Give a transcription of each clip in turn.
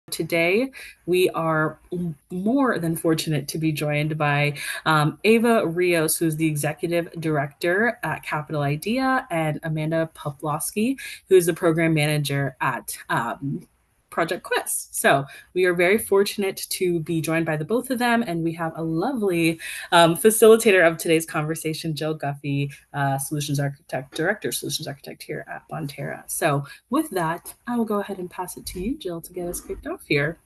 Today, we are more than fortunate to be joined by Ava Rios, who's the executive director at Capital Idea, and Amanda Poplawsky, who's the program manager at Project Quest. So we are very fortunate to be joined by the both of them, and we have a lovely facilitator of today's conversation, Jill Guffey, Solutions Architect here at Bonterra. So with that, I will go ahead and pass it to you, Jill, to get us kicked off here.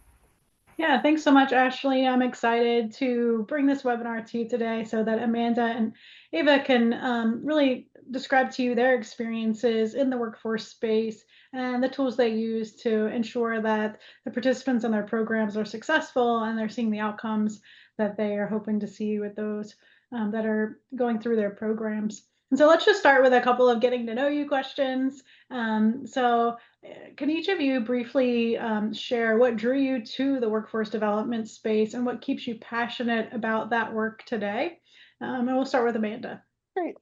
Yeah, thanks so much, Ashley. I'm excited to bring this webinar to you today so that Amanda and Ava can really describe to you their experiences in the workforce space and the tools they use to ensure that the participants in their programs are successful and they're seeing the outcomes that they are hoping to see with those that are going through their programs. And so let's just start with a couple of getting to know you questions. Can each of you briefly share what drew you to the workforce development space and what keeps you passionate about that work today? And we'll start with Amanda. Great.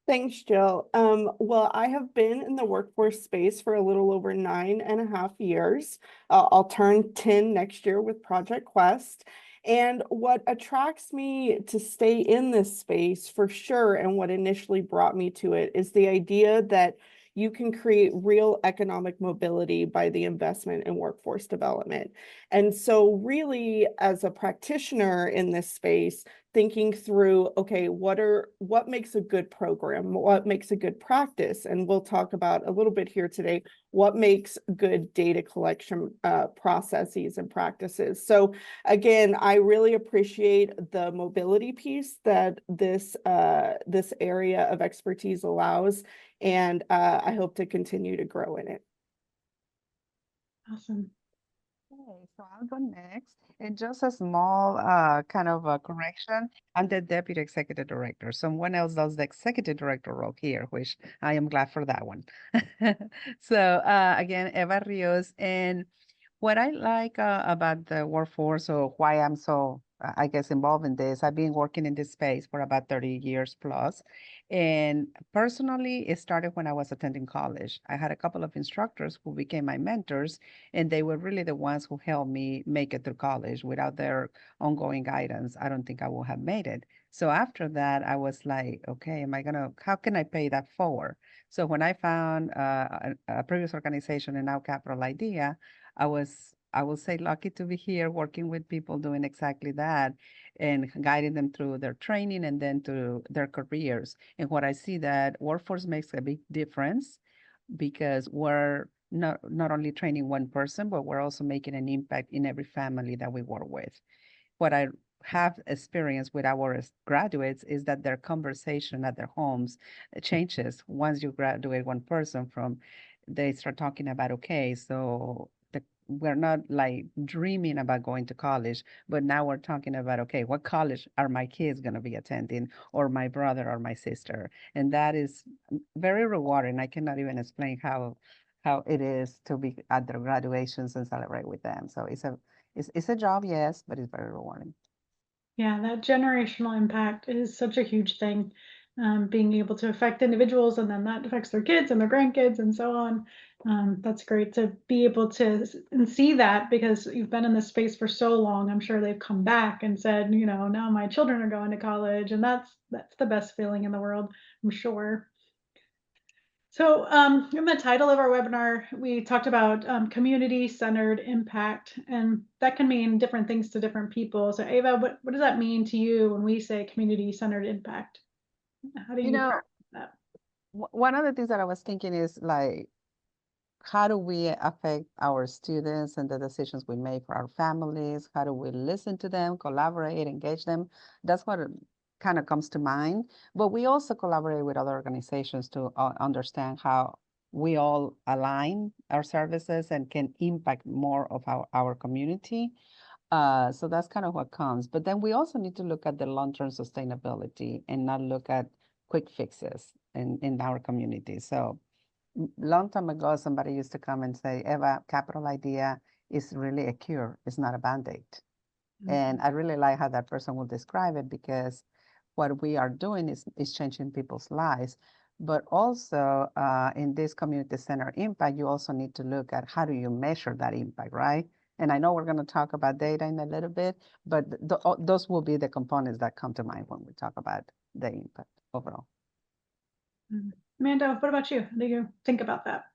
Thanks, Jill. Well, I have been in the workforce space for a little over 9.5 years. I'll turn 10 next year with Project Quest. And what attracts me to stay in this space for sure, and what initially brought me to it, is the idea that you can create real economic mobility by the investment in workforce development. And so really, as a practitioner in this space, thinking through, okay, what makes a good program, what makes a good practice, and we'll talk about a little bit here today, what makes good data collection processes and practices. So again, I really appreciate the mobility piece that this area of expertise allows, and I hope to continue to grow in it. Awesome. Okay, so I'll go next. And just a small kind of a correction. I'm the deputy executive director. Someone else does the executive director role here, which I am glad for that one. So again, Eva Rios. And what I like about the workforce, or why I'm so, I guess, involved in this, I've been working in this space for about 30 years plus. And personally, it started when I was attending college. I had a couple of instructors who became my mentors, and they were really the ones who helped me make it through college. Without their ongoing guidance, I don't think I would have made it. So after that, I was like, okay, how can I pay that forward? So when I found a previous organization and now Capital Idea, I will say, lucky to be here working with people doing exactly that and guiding them through their training and then to their careers. And what I see that workforce makes a big difference because we're not only training one person, but we're also making an impact in every family that we work with. What I have experienced with our graduates is that their conversation at their homes changes once you graduate one person from they start talking about, okay, so we're not like dreaming about going to college, but now we're talking about, okay, what college are my kids going to be attending, or my brother or my sister? And that is very rewarding. I cannot even explain how it is to be at their graduations and celebrate with them. So it's a job, yes, but it's very rewarding. Yeah, that generational impact is such a huge thing. Being able to affect individuals and then that affects their kids and their grandkids and so on. That's great to be able to and see that because you've been in this space for so long. I'm sure they've come back and said, you know, now my children are going to college, and that's the best feeling in the world, I'm sure. So in the title of our webinar, we talked about community-centered impact, and that can mean different things to different people. So Ava, what does that mean to you when we say community-centered impact? How do you practice that? One of the things that I was thinking is like, how do we affect our students and the decisions we make for our families? How do we listen to them, collaborate, engage them? That's what kind of comes to mind. But we also collaborate with other organizations to understand how we all align our services and can impact more of our community. So that's kind of what comes. But then we also need to look at the long-term sustainability and not look at quick fixes in our community. So long time ago, somebody used to come and say, Eva, Capital Idea is really a cure. It's not a Band-Aid. And I really like how that person will describe it, because what we are doing is changing people's lives. But also in this community center impact, you also need to look at how do you measure that impact, right? And I know we're going to talk about data in a little bit, but those will be the components that come to mind when we talk about the impact overall. Amanda, what about you? What do you think about that?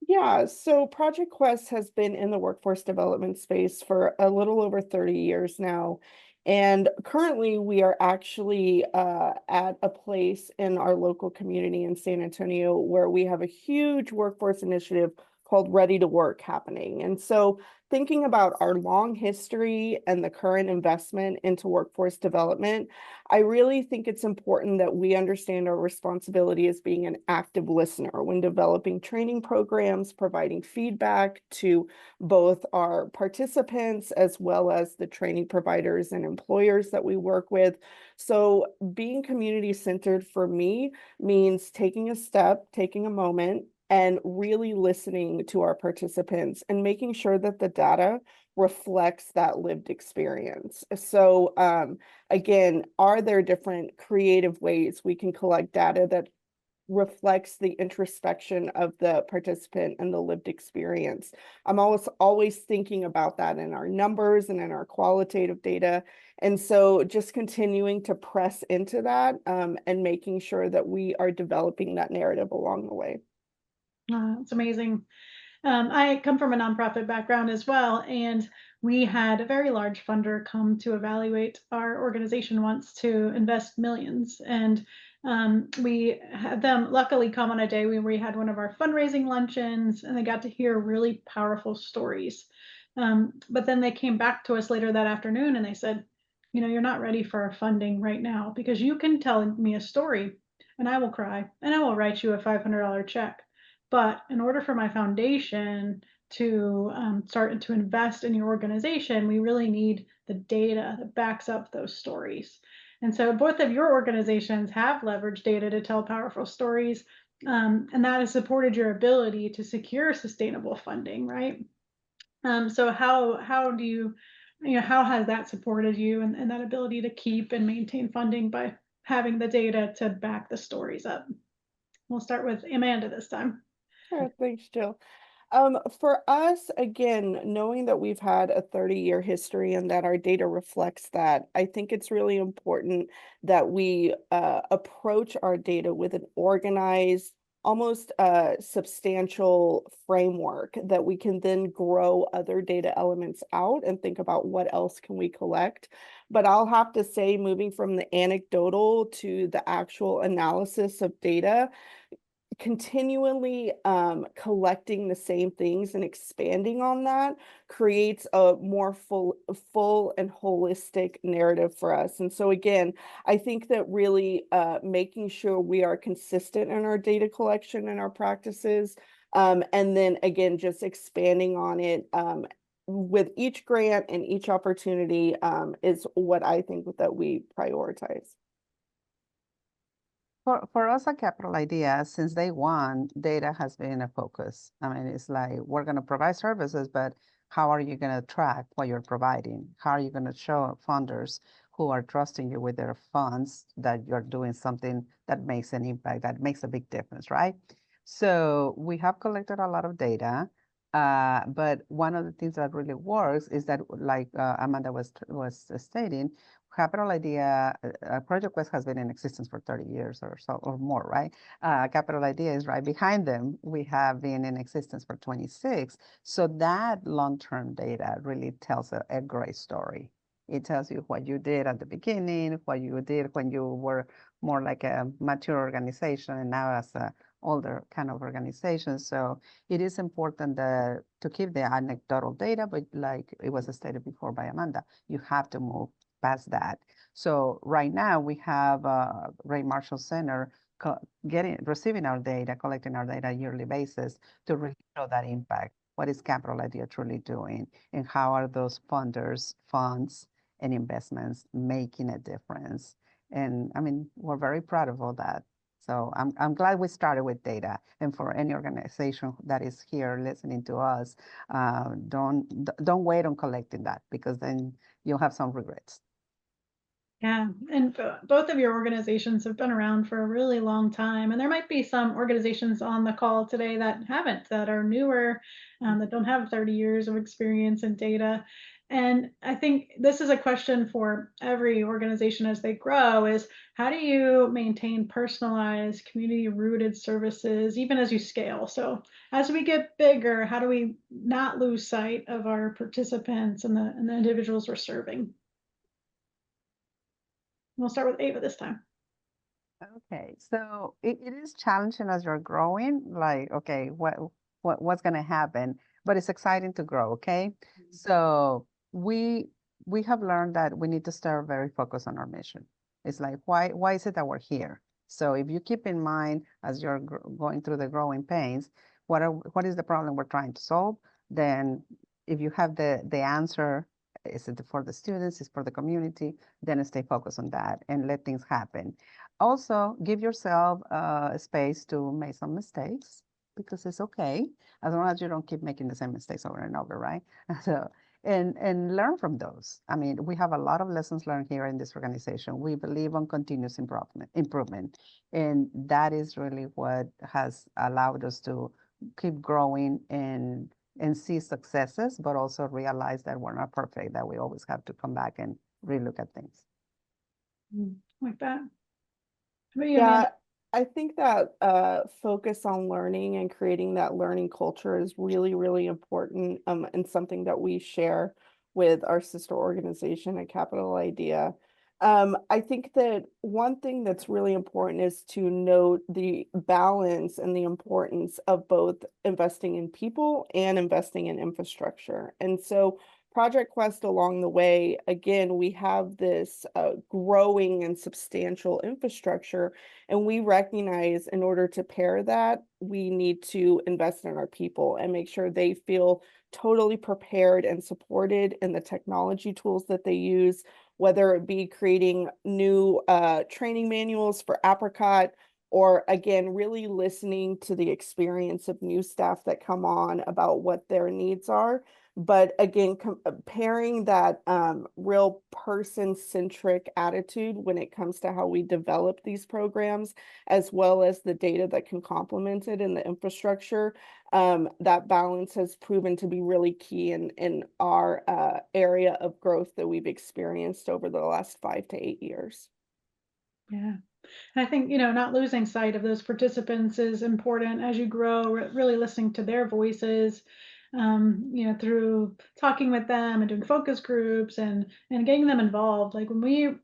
Yeah, so Project Quest has been in the workforce development space for a little over 30 years now. And currently, we are actually at a place in our local community in San Antonio where we have a huge workforce initiative called Ready to Work happening. And so thinking about our long history and the current investment into workforce development, I really think it's important that we understand our responsibility as being an active listener when developing training programs, providing feedback to both our participants as well as the training providers and employers that we work with. So being community-centered for me means taking a step, taking a moment, and really listening to our participants and making sure that the data reflects that lived experience. So again, are there different creative ways we can collect data that reflects the introspection of the participant and the lived experience? I'm always thinking about that in our numbers and in our qualitative data. And so just continuing to press into that and making sure that we are developing that narrative along the way. It's amazing. I come from a nonprofit background as well, and we had a very large funder come to evaluate our organization once to invest millions. And we had them luckily come on a day when we had one of our fundraising luncheons, and they got to hear really powerful stories. But then they came back to us later that afternoon and they said, you know, you're not ready for our funding right now because you can tell me a story and I will cry and I will write you a $500 check. But in order for my foundation to start to invest in your organization, we really need the data that backs up those stories. And so both of your organizations have leveraged data to tell powerful stories, and that has supported your ability to secure sustainable funding, right? So how do you, how has that supported you and that ability to keep and maintain funding by having the data to back the stories up? We'll start with Amanda this time. Sure, thanks, Jill. For us, again, knowing that we've had a 30-year history and that our data reflects that, I think it's really important that we approach our data with an organized, almost substantial framework that we can then grow other data elements out and think about what else can we collect. But I'll have to say, moving from the anecdotal to the actual analysis of data, continually collecting the same things and expanding on that creates a more full and holistic narrative for us. And so again, I think that really making sure we are consistent in our data collection and our practices, and then again, just expanding on it with each grant and each opportunity is what I think that we prioritize. For us at Capital Idea, since day one, data has been a focus. I mean, it's like we're going to provide services, but how are you going to track what you're providing? How are you going to show funders who are trusting you with their funds that you're doing something that makes an impact, that makes a big difference, right? So we have collected a lot of data, but one of the things that really works is that, like Amanda was stating, Capital Idea, Project Quest has been in existence for 30 years or so or more, right? Capital Idea is right behind them. We have been in existence for 26. So that long-term data really tells a great story. It tells you what you did at the beginning, what you did when you were more like a mature organization and now as a older kind of organization. So it is important to keep the anecdotal data, but like it was stated before by Amanda, you have to move past that. So right now we have Ray Marshall Center receiving our data, collecting our data yearly basis to really show that impact. What is Capital Idea truly doing, and how are those funders, funds, and investments making a difference? And I mean, we're very proud of all that. So I'm glad we started with data. And for any organization that is here listening to us, don't wait on collecting that because then you'll have some regrets. Yeah, and both of your organizations have been around for a really long time, and there might be some organizations on the call today that haven't, that are newer, that don't have 30 years of experience in data. And I think this is a question for every organization as they grow: is how do you maintain personalized, community-rooted services even as you scale? So as we get bigger, how do we not lose sight of our participants and the individuals we're serving? We'll start with Ava this time. Okay, so it is challenging as you're growing, like, okay, what's gonna happen? But it's exciting to grow, okay? So we have learned that we need to stay very focused on our mission. It's like, why is it that we're here? So if you keep in mind as you're going through the growing pains, what is the problem we're trying to solve? Then if you have the answer, is it for the students, is for the community, then stay focused on that and let things happen. Also, give yourself space to make some mistakes because it's okay as long as you don't keep making the same mistakes over and over, right? So, and learn from those. I mean, we have a lot of lessons learned here in this organization. We believe on continuous improvement, and that is really what has allowed us to keep growing and see successes, but also realize that we're not perfect, that we always have to come back and relook at things. Like that. How about you, Yeah, Amanda? I think that focus on learning and creating that learning culture is really, really important, and something that we share with our sister organization at Capital Idea. I think that one thing that's really important is to note the balance and the importance of both investing in people and investing in infrastructure. And so Project Quest along the way, again, we have this growing and substantial infrastructure, and we recognize in order to pair that, we need to invest in our people and make sure they feel totally prepared and supported in the technology tools that they use, whether it be creating new training manuals for Apricot, or again, really listening to the experience of new staff that come on about what their needs are. But again, pairing that real person-centric attitude when it comes to how we develop these programs, as well as the data that can complement it in the infrastructure, that balance has proven to be really key in our area of growth that we've experienced over the last 5 to 8 years. Yeah. And I think, not losing sight of those participants is important as you grow, really listening to their voices, through talking with them and doing focus groups and getting them involved. Like when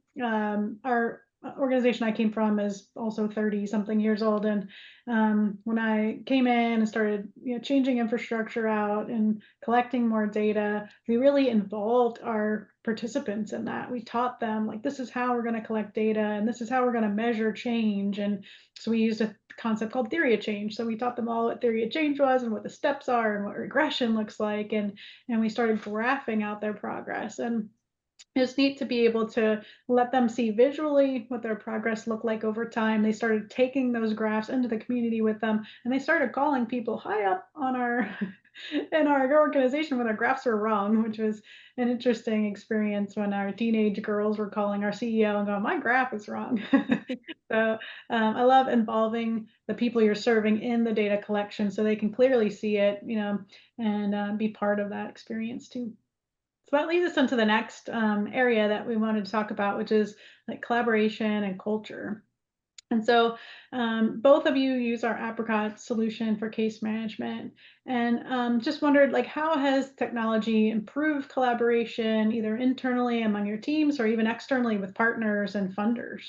our organization I came from is also 30 something years old. And when I came in and started, changing infrastructure out and collecting more data, we really involved our participants in that. We taught them, like, this is how we're going to collect data and this is how we're going to measure change. And so we used a concept called theory of change. So we taught them all what theory of change was and what the steps are and what regression looks like. And we started graphing out their progress. And it's neat to be able to let them see visually what their progress looked like over time. They started taking those graphs into the community with them, and they started calling people high up on our in our organization when their graphs were wrong, which was an interesting experience when our teenage girls were calling our CEO and going, "My graph is wrong." So I love involving the people you're serving in the data collection so they can clearly see it, and be part of that experience too. So that leads us into the next area that we wanted to talk about, which is like collaboration and culture. And so both of you use our Apricot solution for case management, and just wondered, like, how has technology improved collaboration either internally among your teams or even externally with partners and funders?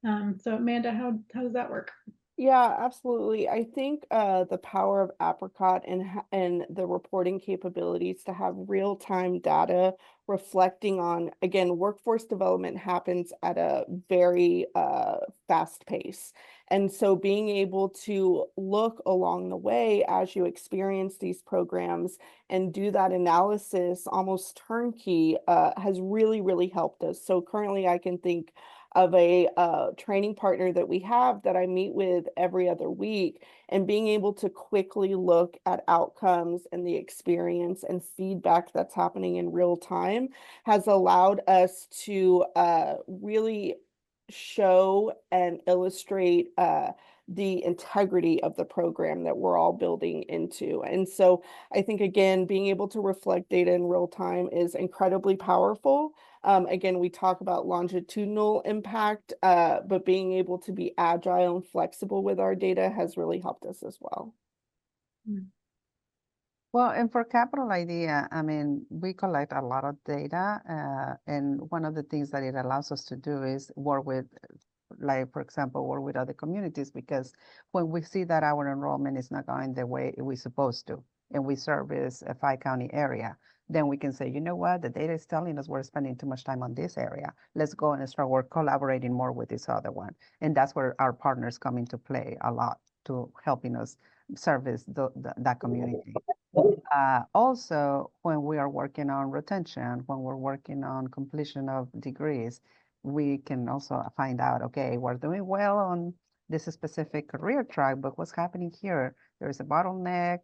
So Amanda, how does that work? Yeah, absolutely. I think the power of Apricot and the reporting capabilities to have real-time data reflecting on, again, workforce development happens at a very fast pace. And so being able to look along the way as you experience these programs and do that analysis almost turnkey has really, really helped us. So currently I can think of a training partner that we have that I meet with every other week, and being able to quickly look at outcomes and the experience and feedback that's happening in real time has allowed us to really show and illustrate the integrity of the program that we're all building into. And so I think, again, being able to reflect data in real time is incredibly powerful. Again, we talk about longitudinal impact, but being able to be agile and flexible with our data has really helped us as well. Well, and for Capital Idea, I mean, we collect a lot of data, and one of the things that it allows us to do is work with, like, for example, work with other communities, because when we see that our enrollment is not going the way we're supposed to, and we service a 5-county area, then we can say, you know what, the data is telling us we're spending too much time on this area. Let's go and start work collaborating more with this other one. And that's where our partners come into play a lot to helping us service that community. Also, when we are working on retention, when we're working on completion of degrees, we can also find out, okay, we're doing well on this specific career track, but what's happening here? There is a bottleneck.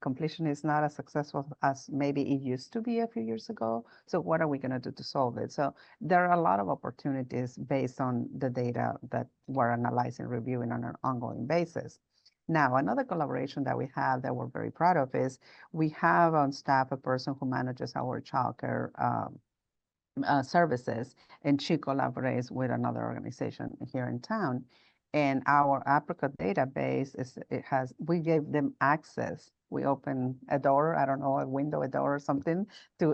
Completion is not as successful as maybe it used to be a few years ago. So what are we going to do to solve it? So there are a lot of opportunities based on the data that we're analyzing, reviewing on an ongoing basis. Now, another collaboration that we have that we're very proud of is we have on staff a person who manages our childcare services, and she collaborates with another organization here in town. And our Apricot database we gave them access. We open a door, I don't know, a window, a door or something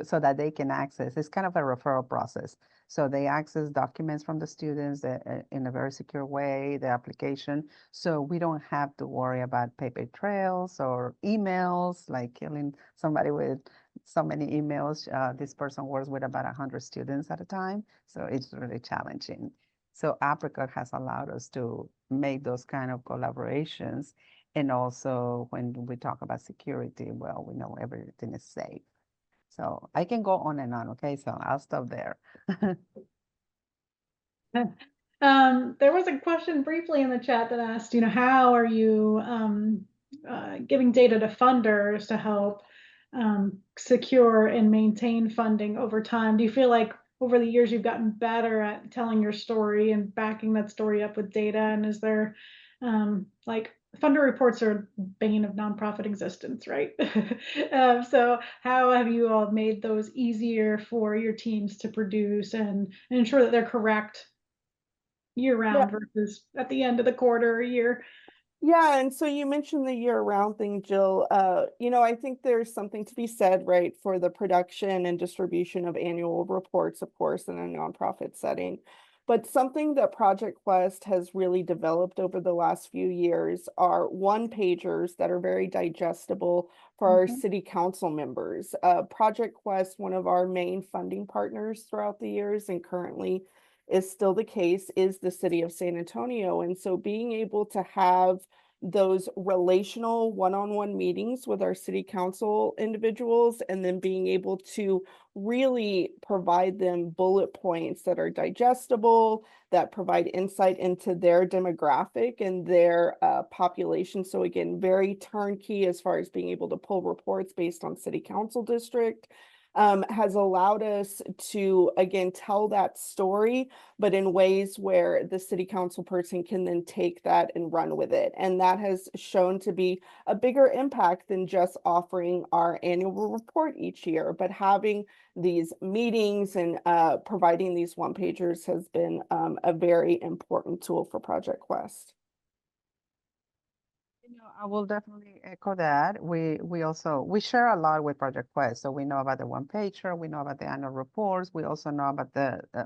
so that they can access. It's kind of a referral process. So they access documents from the students in a very secure way, the application. So we don't have to worry about paper trails or emails, like killing somebody with so many emails. This person works with about 100 students at a time. So it's really challenging. So Apricot has allowed us to make those kind of collaborations. And also when we talk about security, well, we know everything is safe. So I can go on and on, okay? So I'll stop there. There was a question briefly in the chat that asked, how are you giving data to funders to help secure and maintain funding over time? Do you feel like over the years you've gotten better at telling your story and backing that story up with data? And is there like funder reports are bane of nonprofit existence, right? So how have you all made those easier for your teams to produce and ensure that they're correct year round versus at the end of the quarter or year? Yeah, and so you mentioned the year-round thing, Jill. I think there's something to be said, right, for the production and distribution of annual reports, of course, in a nonprofit setting. But something that Project Quest has really developed over the last few years are one-pagers that are very digestible for our city council members. Project Quest, one of our main funding partners throughout the years and currently is still the case, is the city of San Antonio. And so being able to have those relational one-on-one meetings with our city council individuals, and then being able to really provide them bullet points that are digestible, that provide insight into their demographic and their population. So again, very turnkey as far as being able to pull reports based on city council district. Has allowed us to, again, tell that story, but in ways where the city council person can then take that and run with it. And that has shown to be a bigger impact than just offering our annual report each year, but having these meetings and providing these one-pagers has been a very important tool for Project Quest. I will definitely echo that. We share a lot with Project Quest. So we know about the one-pager, we know about the annual reports. We also know about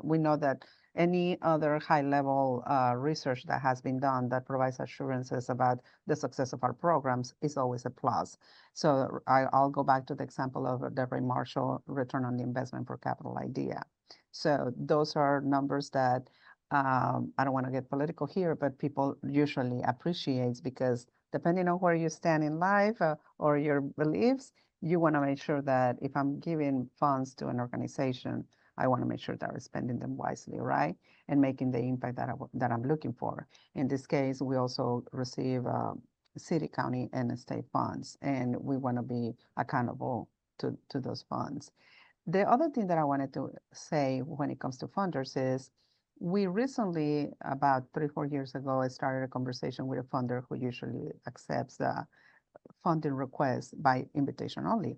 we know that any other high-level research that has been done that provides assurances about the success of our programs is always a plus. So I'll go back to the example of the Ray Marshall return on the investment for Capital Idea. So those are numbers that I don't want to get political here, but people usually appreciate, because depending on where you stand in life or your beliefs, you want to make sure that if I'm giving funds to an organization, I want to make sure that we're spending them wisely, right? and making the impact that I'm looking for. In this case, we also receive city, county, and state funds, and we want to be accountable to those funds. The other thing that I wanted to say when it comes to funders is we recently, about 3-4 years ago, I started a conversation with a funder who usually accepts the funding request by invitation only.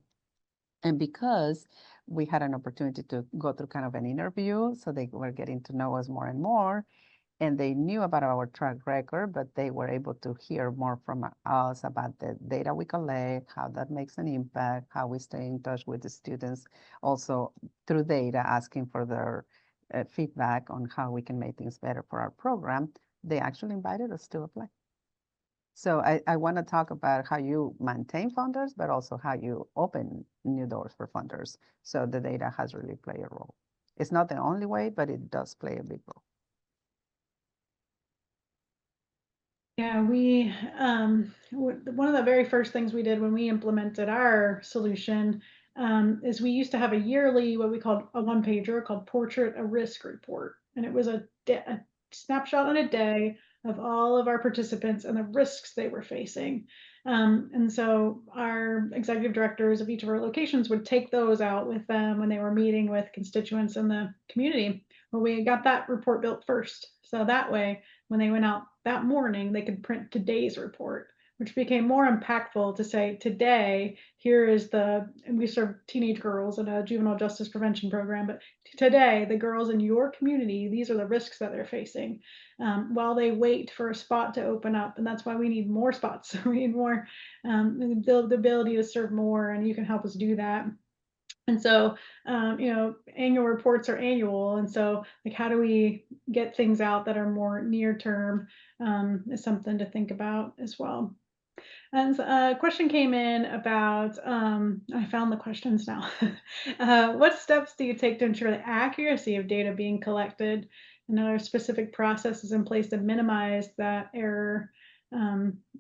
And because we had an opportunity to go through kind of an interview, so they were getting to know us more and more, and they knew about our track record, but they were able to hear more from us about the data we collect, how that makes an impact, how we stay in touch with the students, also through data, asking for their feedback on how we can make things better for our program. They actually invited us to apply. So I want to talk about how you maintain funders, but also how you open new doors for funders. So the data has really played a role. It's not the only way, but it does play a big role. Yeah, one of the very first things we did when we implemented our solution is we used to have a yearly, what we called a one-pager called Portrait a Risk Report. And it was a snapshot on a day of all of our participants and the risks they were facing. And so our executive directors of each of our locations would take those out with them when they were meeting with constituents in the community. Well, we got that report built first. So that way, when they went out that morning, they could print today's report, which became more impactful to say, today, here is and we serve teenage girls in a juvenile justice prevention program, but today, the girls in your community, these are the risks that they're facing while they wait for a spot to open up. And that's why we need more spots. We need more, the ability to serve more, and you can help us do that. And so, annual reports are annual. And so, like, how do we get things out that are more near term is something to think about as well. And a question came in about, I found the questions now. What steps do you take to ensure the accuracy of data being collected? And are there specific processes in place to minimize that error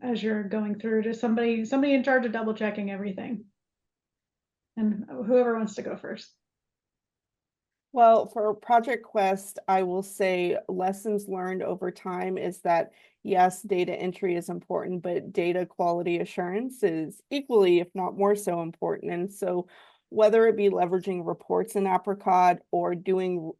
as you're going through to somebody in charge of double checking everything? And whoever wants to go first. Well, for Project Quest, I will say lessons learned over time is that, yes, data entry is important, but data quality assurance is equally, if not more so, important. And so whether it be leveraging reports in Apricot or doing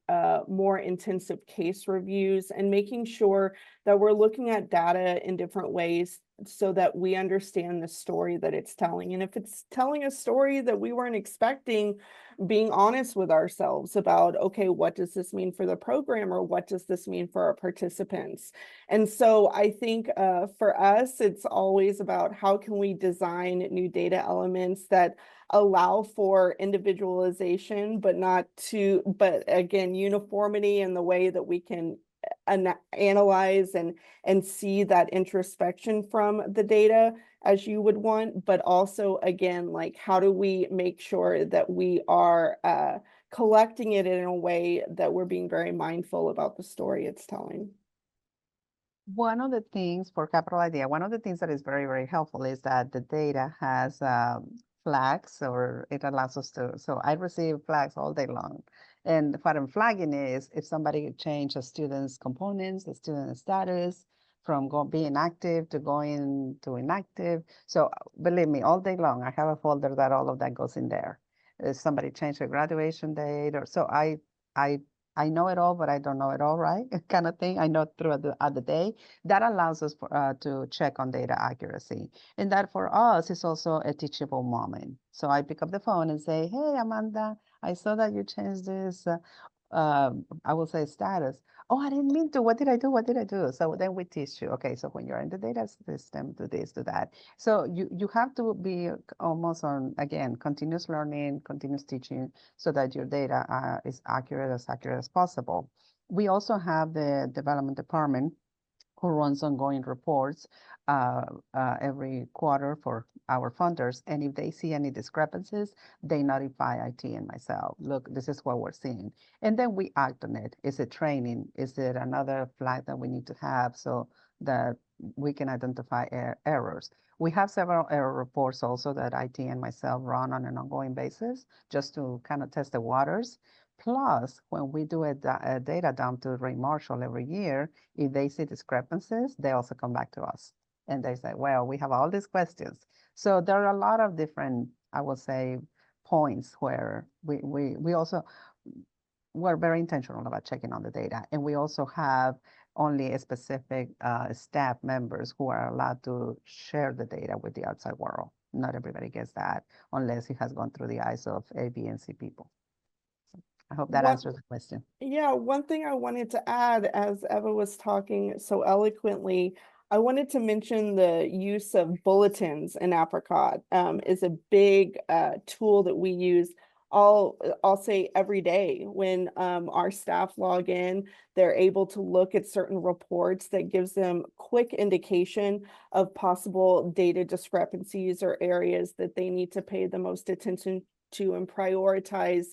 more intensive case reviews and making sure that we're looking at data in different ways so that we understand the story that it's telling. And if it's telling a story that we weren't expecting, being honest with ourselves about, okay, what does this mean for the program, or what does this mean for our participants? And so I think for us, it's always about how can we design new data elements that allow for individualization, but again, uniformity in the way that we can analyze and see that introspection from the data as you would want, but also, again, like, how do we make sure that we are collecting it in a way that we're being very mindful about the story it's telling? One of the things for Capital Idea, one of the things that is very, very helpful is that the data has flags, or it allows us to, so I receive flags all day long. And what I'm flagging is if somebody changed a student's components, the student status, from being active to going to inactive. So believe me, all day long, I have a folder that all of that goes in there. If somebody changed their graduation date, or so I know it all, but I don't know it all, right? Kind of thing. I know throughout the day. That allows us to check on data accuracy. And that for us is also a teachable moment. So I pick up the phone and say, hey, Amanda, I saw that you changed this, I will say status. Oh, I didn't mean to. What did I do? What did I do? So then we teach you. Okay, so when you're in the data system, do this, do that. So you have to be almost on, again, continuous learning, continuous teaching, so that your data is accurate as possible. We also have the development department who runs ongoing reports every quarter for our funders. And if they see any discrepancies, they notify IT and myself. Look, this is what we're seeing. And then we act on it. Is it training? Is it another flag that we need to have so that we can identify errors? We have several error reports also that IT and myself run on an ongoing basis just to kind of test the waters. Plus, when we do a data dump to Ray Marshall every year, if they see discrepancies, they also come back to us. And they say, well, we have all these questions. So there are a lot of different, I would say, points where we also, we're very intentional about checking on the data. And we also have only a specific staff members who are allowed to share the data with the outside world. Not everybody gets that unless it has gone through the eyes of A, B, and C people. I hope that answers the question. Yeah, one thing I wanted to add, as Eva was talking so eloquently, I wanted to mention the use of bulletins in Apricot is a big tool that we use. I'll say every day when our staff log in, they're able to look at certain reports that gives them quick indication of possible data discrepancies or areas that they need to pay the most attention to and prioritize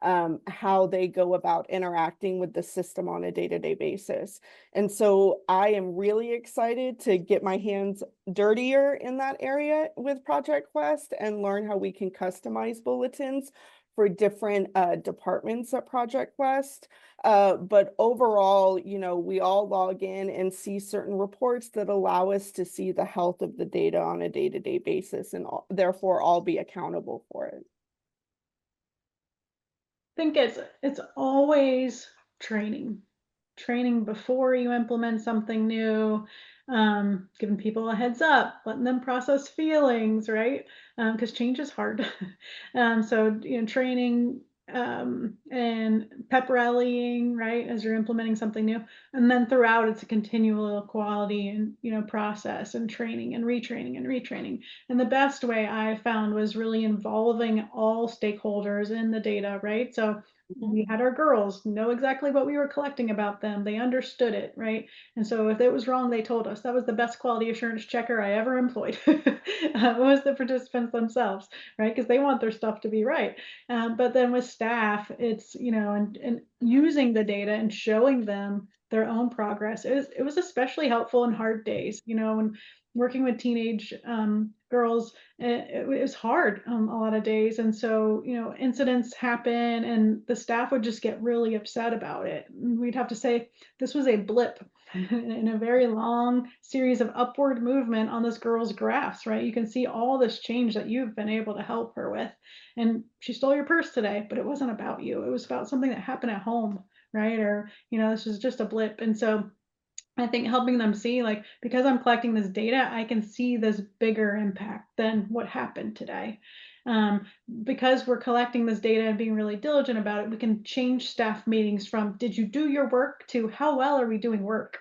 how they go about interacting with the system on a day-to-day basis. And so I am really excited to get my hands dirtier in that area with Project Quest and learn how we can customize bulletins for different departments at Project Quest. But overall, you know, we all log in and see certain reports that allow us to see the health of the data on a day-to-day basis and therefore all be accountable for it. I think it's always training before you implement something new, giving people a heads up, letting them process feelings, right? Because change is hard. So, you know, training and pep rallying, right, as you're implementing something new, and then throughout it's a continual quality and, you know, process and training and retraining and retraining. And the best way I found was really involving all stakeholders in the data, right? So we had our girls know exactly what we were collecting about them. They understood it, right? And so if it was wrong, they told us. That was the best quality assurance checker I ever employed. Was the participants themselves, right? Because they want their stuff to be right. But then with staff, it's, you know, and using the data and showing them their own progress. It was especially helpful in hard days, you know, when working with teenage girls, it was hard a lot of days. And so, you know, incidents happen and the staff would just get really upset about it. We'd have to say, this was a blip in a very long series of upward movement on this girl's graphs, right? You can see all this change that you've been able to help her with. And she stole your purse today, but it wasn't about you. It was about something that happened at home, right? Or, you know, this was just a blip. And so I think helping them see, like, because I'm collecting this data, I can see this bigger impact than what happened today. Because we're collecting this data and being really diligent about it, we can change staff meetings from did you do your work to how well are we doing work?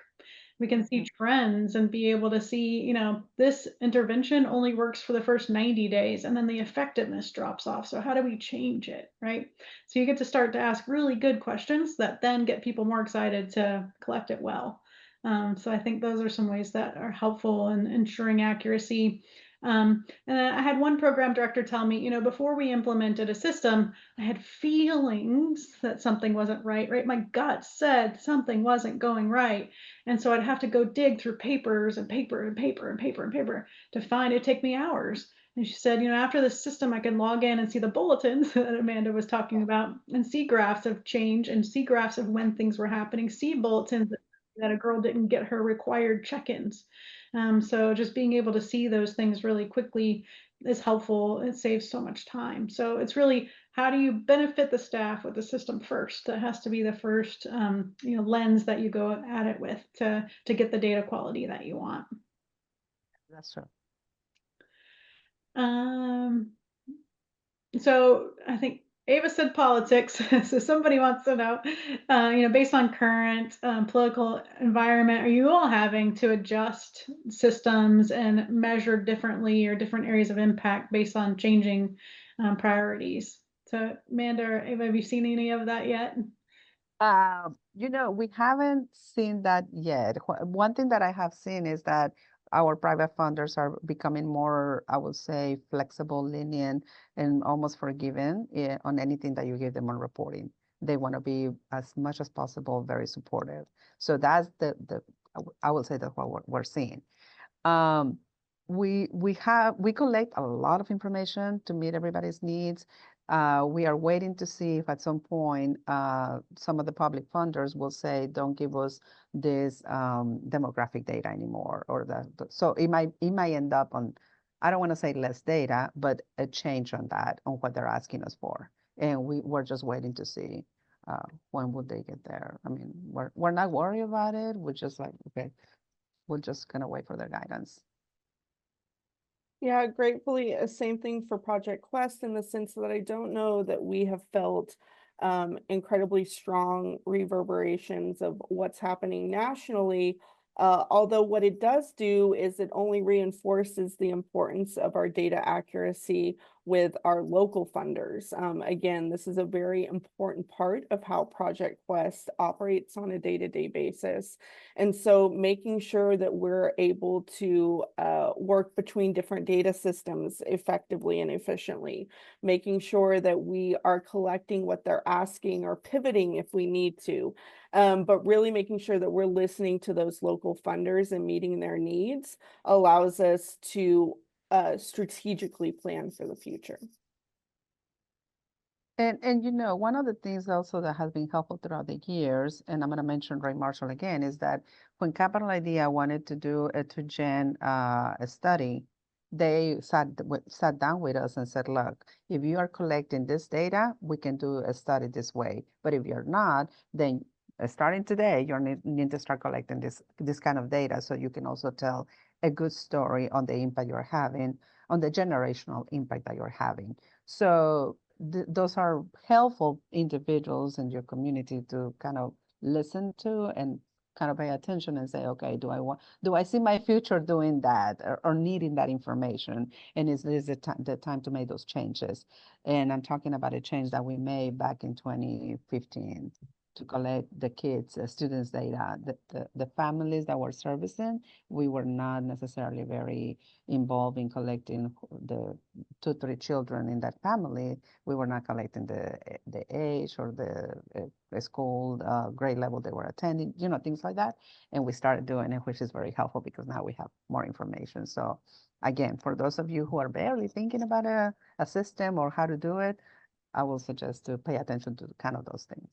We can see trends and be able to see, you know, this intervention only works for the first 90 days and then the effectiveness drops off. So how do we change it, right? So you get to start to ask really good questions that then get people more excited to collect it well. So I think those are some ways that are helpful in ensuring accuracy. And I had one program director tell me, you know, before we implemented a system, I had feelings that something wasn't right, right? My gut said something wasn't going right. And so I'd have to go dig through papers and paper and paper and paper and paper to find it. Take me hours. And she said, you know, after the system, I can log in and see the bulletins that Amanda was talking about and see graphs of change and see graphs of when things were happening, see bulletins that a girl didn't get her required check-ins. So just being able to see those things really quickly is helpful. It saves so much time. So it's really, how do you benefit the staff with the system first? That has to be the first you know, lens that you go at it with to get the data quality that you want. That's true. So I think Ava said politics. So somebody wants to know, you know, based on current political environment, are you all having to adjust systems and measure differently or different areas of impact based on changing priorities? So Amanda or Ava, have you seen any of that yet? You know, we haven't seen that yet. One thing that I have seen is that our private funders are becoming more, I would say, flexible, lenient, and almost forgiving on anything that you give them on reporting. They want to be as much as possible very supportive. So that's I would say that's what we're seeing. We collect a lot of information to meet everybody's needs. We are waiting to see if at some point some of the public funders will say, don't give us this demographic data anymore, or so it might end up on, I don't want to say less data, but a change on that, on what they're asking us for. And we're just waiting to see when would they get there. I mean, we're not worried about it. We're just like, okay, we're just gonna wait for their guidance. Yeah, gratefully, same thing for Project Quest, in the sense that I don't know that we have felt incredibly strong reverberations of what's happening nationally. Although what it does do is it only reinforces the importance of our data accuracy with our local funders. Again, this is a very important part of how Project Quest operates on a day-to-day basis. And so making sure that we're able to work between different data systems effectively and efficiently, making sure that we are collecting what they're asking or pivoting if we need to, but really making sure that we're listening to those local funders and meeting their needs allows us to strategically plan for the future. And you know, one of the things also that has been helpful throughout the years, and I'm going to mention Ray Marshall again, is that when Capital Idea wanted to do a 2Gen a study, they sat down with us and said, look, if you are collecting this data, we can do a study this way. But if you're not, then starting today, you need to start collecting this kind of data, so you can also tell a good story on the impact you're having, on the generational impact that you're having. So those are helpful individuals in your community to kind of listen to and kind of pay attention and say, okay, do I see my future doing that, or needing that information? And is this the time to make those changes? And I'm talking about a change that we made back in 2015 to collect the kids, students' data. The families that were servicing, we were not necessarily very involved in collecting the 2-3 children in that family. We were not collecting the age or the school grade level they were attending, you know, things like that. And we started doing it, which is very helpful because now we have more information. So again, for those of you who are barely thinking about a system or how to do it, I will suggest to pay attention to kind of those things.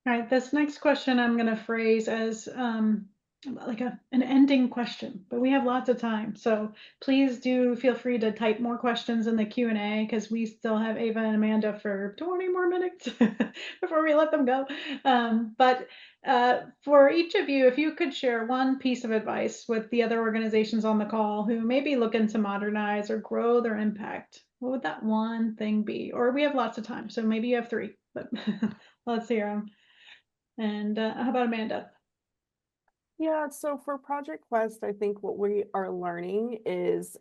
All right, this next question I'm going to phrase as like an ending question, but we have lots of time. So please do feel free to type more questions in the Q&A, because we still have Ava and Amanda for 20 more minutes before we let them go. But for each of you, if you could share one piece of advice with the other organizations on the call who may be looking to modernize or grow their impact, what would that one thing be? Or we have lots of time, so maybe you have 3, but let's hear them. And how about Amanda? Yeah, so for Project Quest, I think what we are learning is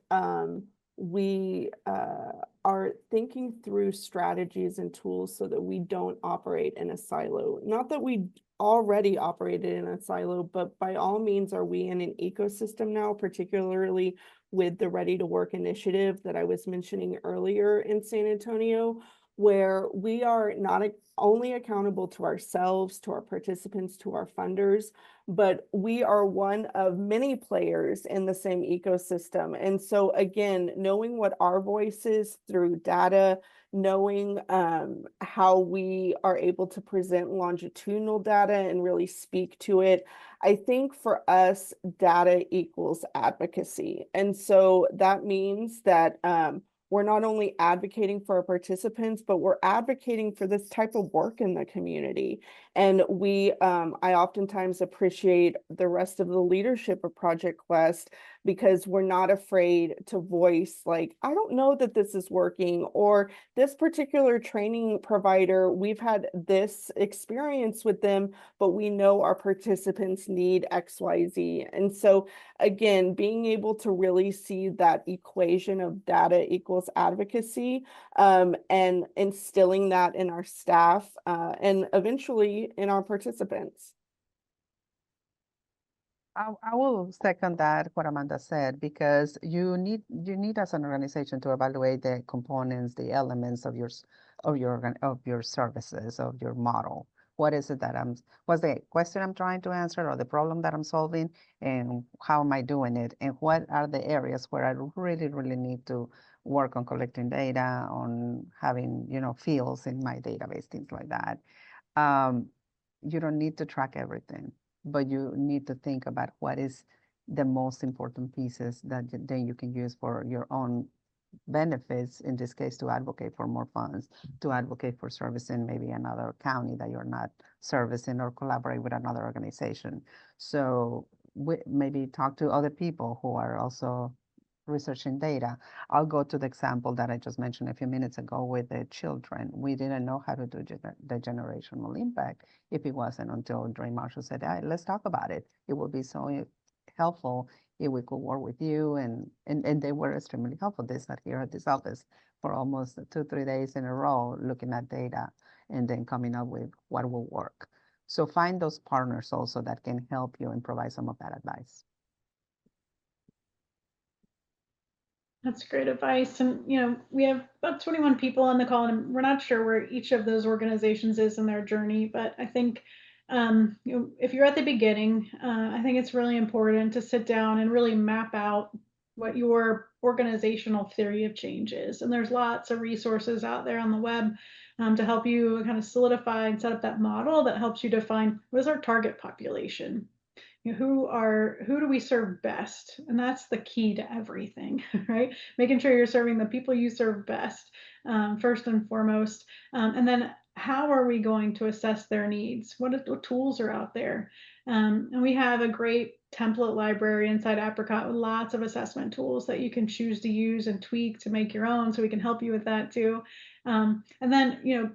we are thinking through strategies and tools so that we don't operate in a silo. Not that we already operated in a silo, but by all means are we in an ecosystem now, particularly with the Ready to Work initiative that I was mentioning earlier in San Antonio, where we are not only accountable to ourselves, to our participants, to our funders, but we are one of many players in the same ecosystem. And so again, knowing what our voice is through data, knowing how we are able to present longitudinal data and really speak to it, I think for us, data equals advocacy. And so that means that we're not only advocating for our participants, but we're advocating for this type of work in the community. And I oftentimes appreciate the rest of the leadership of Project Quest, because we're not afraid to voice, like, I don't know that this is working, or this particular training provider, we've had this experience with them, but we know our participants need XYZ. And so again, being able to really see that equation of data equals advocacy, and instilling that in our staff, and eventually in our participants. I will second that, what Amanda said, because you need as an organization to evaluate the components, the elements of your services, of your model. what is it that what's the question I'm trying to answer or the problem that I'm solving, and how am I doing it? And what are the areas where I really, really need to work on collecting data, on having, fields in my database, things like that. You don't need to track everything, but you need to think about what is the most important pieces that then you can use for your own benefits, in this case, to advocate for more funds, to advocate for servicing maybe another county that you're not servicing, or collaborate with another organization. So maybe talk to other people who are also researching data. I'll go to the example that I just mentioned a few minutes ago with the children. We didn't know how to do the generational impact if it wasn't until Dre Marshall said, hey, let's talk about it. It will be so helpful if we could work with you. And they were extremely helpful. They sat here at this office for almost 2-3 days in a row looking at data and then coming up with what will work. So find those partners also that can help you and provide some of that advice. That's great advice. And, we have about 21 people on the call, and we're not sure where each of those organizations is in their journey. But I think, if you're at the beginning, I think it's really important to sit down and really map out what your organizational theory of change is. And there's lots of resources out there on the web to help you kind of solidify and set up that model that helps you define what is our target population. Who do we serve best? And that's the key to everything, right? Making sure you're serving the people you serve best, first and foremost. And then how are we going to assess their needs? What tools are out there? And we have a great template library inside Apricot with lots of assessment tools that you can choose to use and tweak to make your own, so we can help you with that too. And then,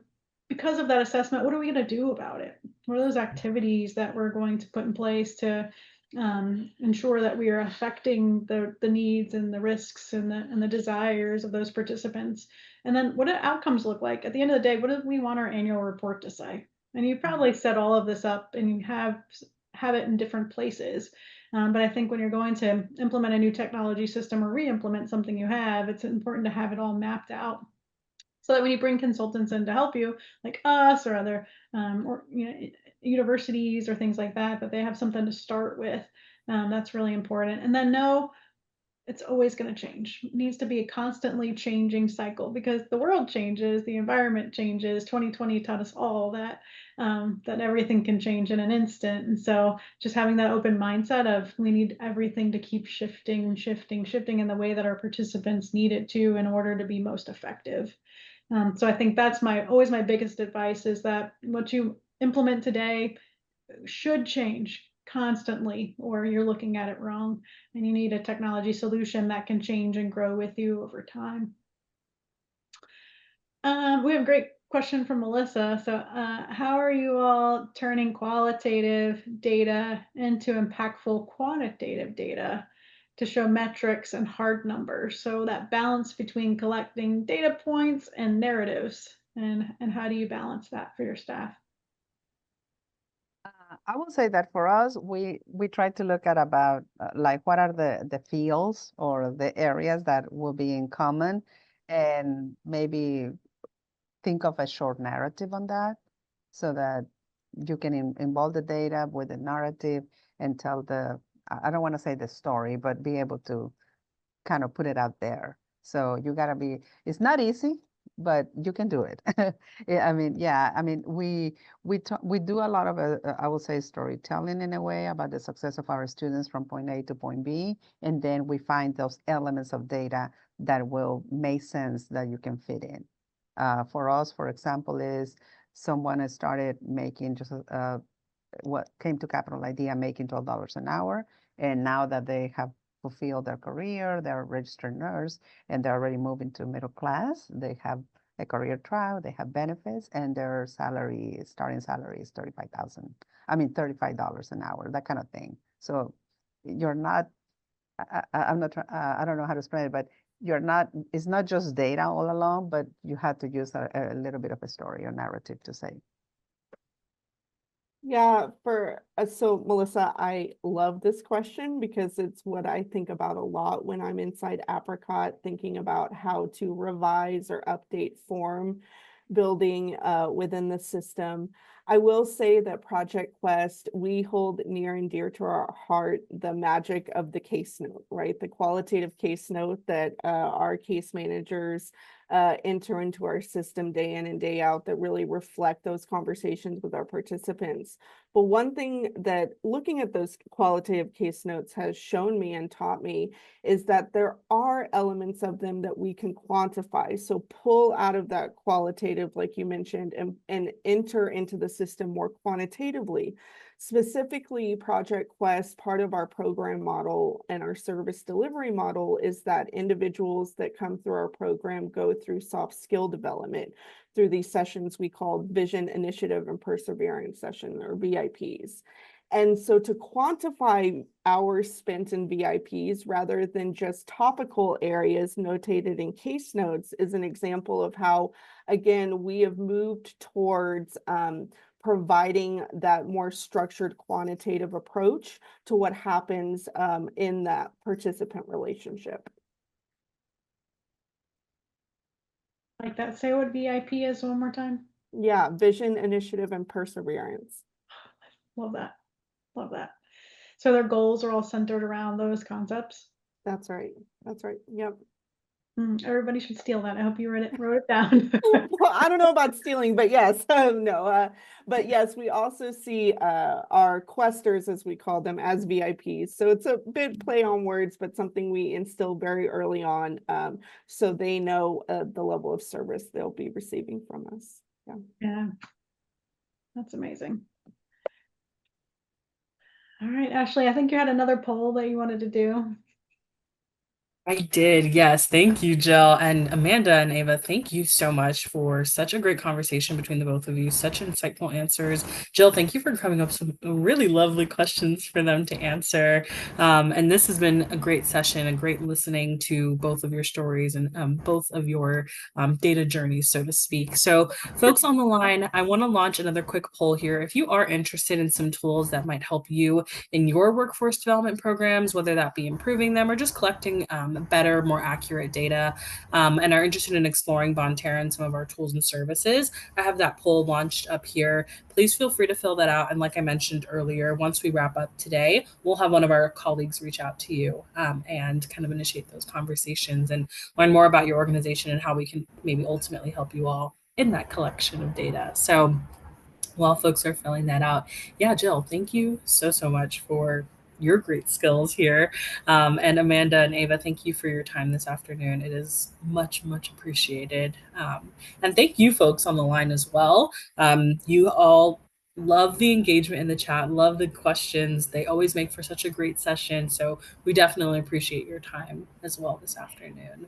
because of that assessment, what are we going to do about it? What are those activities that we're going to put in place to ensure that we are affecting the needs and the risks and the desires of those participants? And then what do outcomes look like? At the end of the day, what do we want our annual report to say? And you probably set all of this up and you have it in different places. But I think when you're going to implement a new technology system or re-implement something you have, it's important to have it all mapped out, so that when you bring consultants in to help you, like us or other universities or things like that, that they have something to start with. That's really important. And then know it's always going to change. It needs to be a constantly changing cycle, because the world changes, the environment changes. 2020 taught us all that that everything can change in an instant. And so just having that open mindset of we need everything to keep shifting in the way that our participants need it to in order to be most effective. So I think that's always my biggest advice, is that what you implement today should change constantly, or you're looking at it wrong, and you need a technology solution that can change and grow with you over time. We have a great question from Melissa. So how are you all turning qualitative data into impactful quantitative data to show metrics and hard numbers? So that balance between collecting data points and narratives, and how do you balance that for your staff? I will say that for us, we try to look at about like what are the fields or the areas that will be in common, and maybe think of a short narrative on that, so that you can involve the data with the narrative and tell I don't want to say the story, but be able to kind of put it out there. So you gotta it's not easy, but you can do it. I mean, we do a lot of, I will say, storytelling in a way about the success of our students from point A to point B. And then we find those elements of data that will make sense that you can fit in. For us, for example, is someone has started making just what came to Capital Idea making $12 an hour. And now that they have fulfilled their career, they're a registered nurse, and they're already moving to middle class. They have a career track, they have benefits, and their starting salary is $35 an hour, that kind of thing. So you're not, I'm not, I don't know how to explain it, but it's not just data all along, but you have to use a little bit of a story or narrative to say. Yeah, so Melissa, I love this question because it's what I think about a lot when I'm inside Apricot, thinking about how to revise or update form building within the system. I will say that Project Quest, we hold near and dear to our heart the magic of the case note, right? The qualitative case note that our case managers enter into our system day in and day out that really reflect those conversations with our participants. But one thing that looking at those qualitative case notes has shown me and taught me is that there are elements of them that we can quantify. So pull out of that qualitative, like you mentioned, and enter into the system more quantitatively. Specifically, Project Quest, part of our program model and our service delivery model is that individuals that come through our program go through soft skill development through these sessions we call Vision, Initiative, and Perseverance session, or VIPs. And so to quantify hours spent in VIPs rather than just topical areas notated in case notes is an example of how, again, we have moved towards providing that more structured quantitative approach to what happens in that participant relationship. Like that. Say what VIP is one more time. Yeah, Vision, Initiative, and Perseverance. Love that. Love that. So their goals are all centered around those concepts. That's right. That's right. Yep. Everybody should steal that. I hope you wrote it down. Well, I don't know about stealing, but yes, no. But yes, we also see our questers, as we call them, as VIPs. So it's a bit play on words, but something we instill very early on, so they know the level of service they'll be receiving from us. Yeah. Yeah. That's amazing. All right, Ashley, I think you had another poll that you wanted to do. I did, yes. Thank you, Jill. And Amanda and Ava, thank you so much for such a great conversation between the both of you, such insightful answers. Jill, thank you for coming up with some really lovely questions for them to answer. And this has been a great session, a great listening to both of your stories and both of your data journeys, so to speak. So folks on the line, I want to launch another quick poll here. If you are interested in some tools that might help you in your workforce development programs, whether that be improving them or just collecting better, more accurate data, and are interested in exploring Bonterra and some of our tools and services, I have that poll launched up here. Please feel free to fill that out. And like I mentioned earlier, once we wrap up today, we'll have one of our colleagues reach out to you and kind of initiate those conversations and learn more about your organization and how we can maybe ultimately help you all in that collection of data. So while folks are filling that out, yeah, Jill, thank you so much for your great skills here. And Amanda and Ava, thank you for your time this afternoon. It is much appreciated. And thank you folks on the line as well. You all love the engagement in the chat, love the questions. They always make for such a great session. So we definitely appreciate your time as well this afternoon.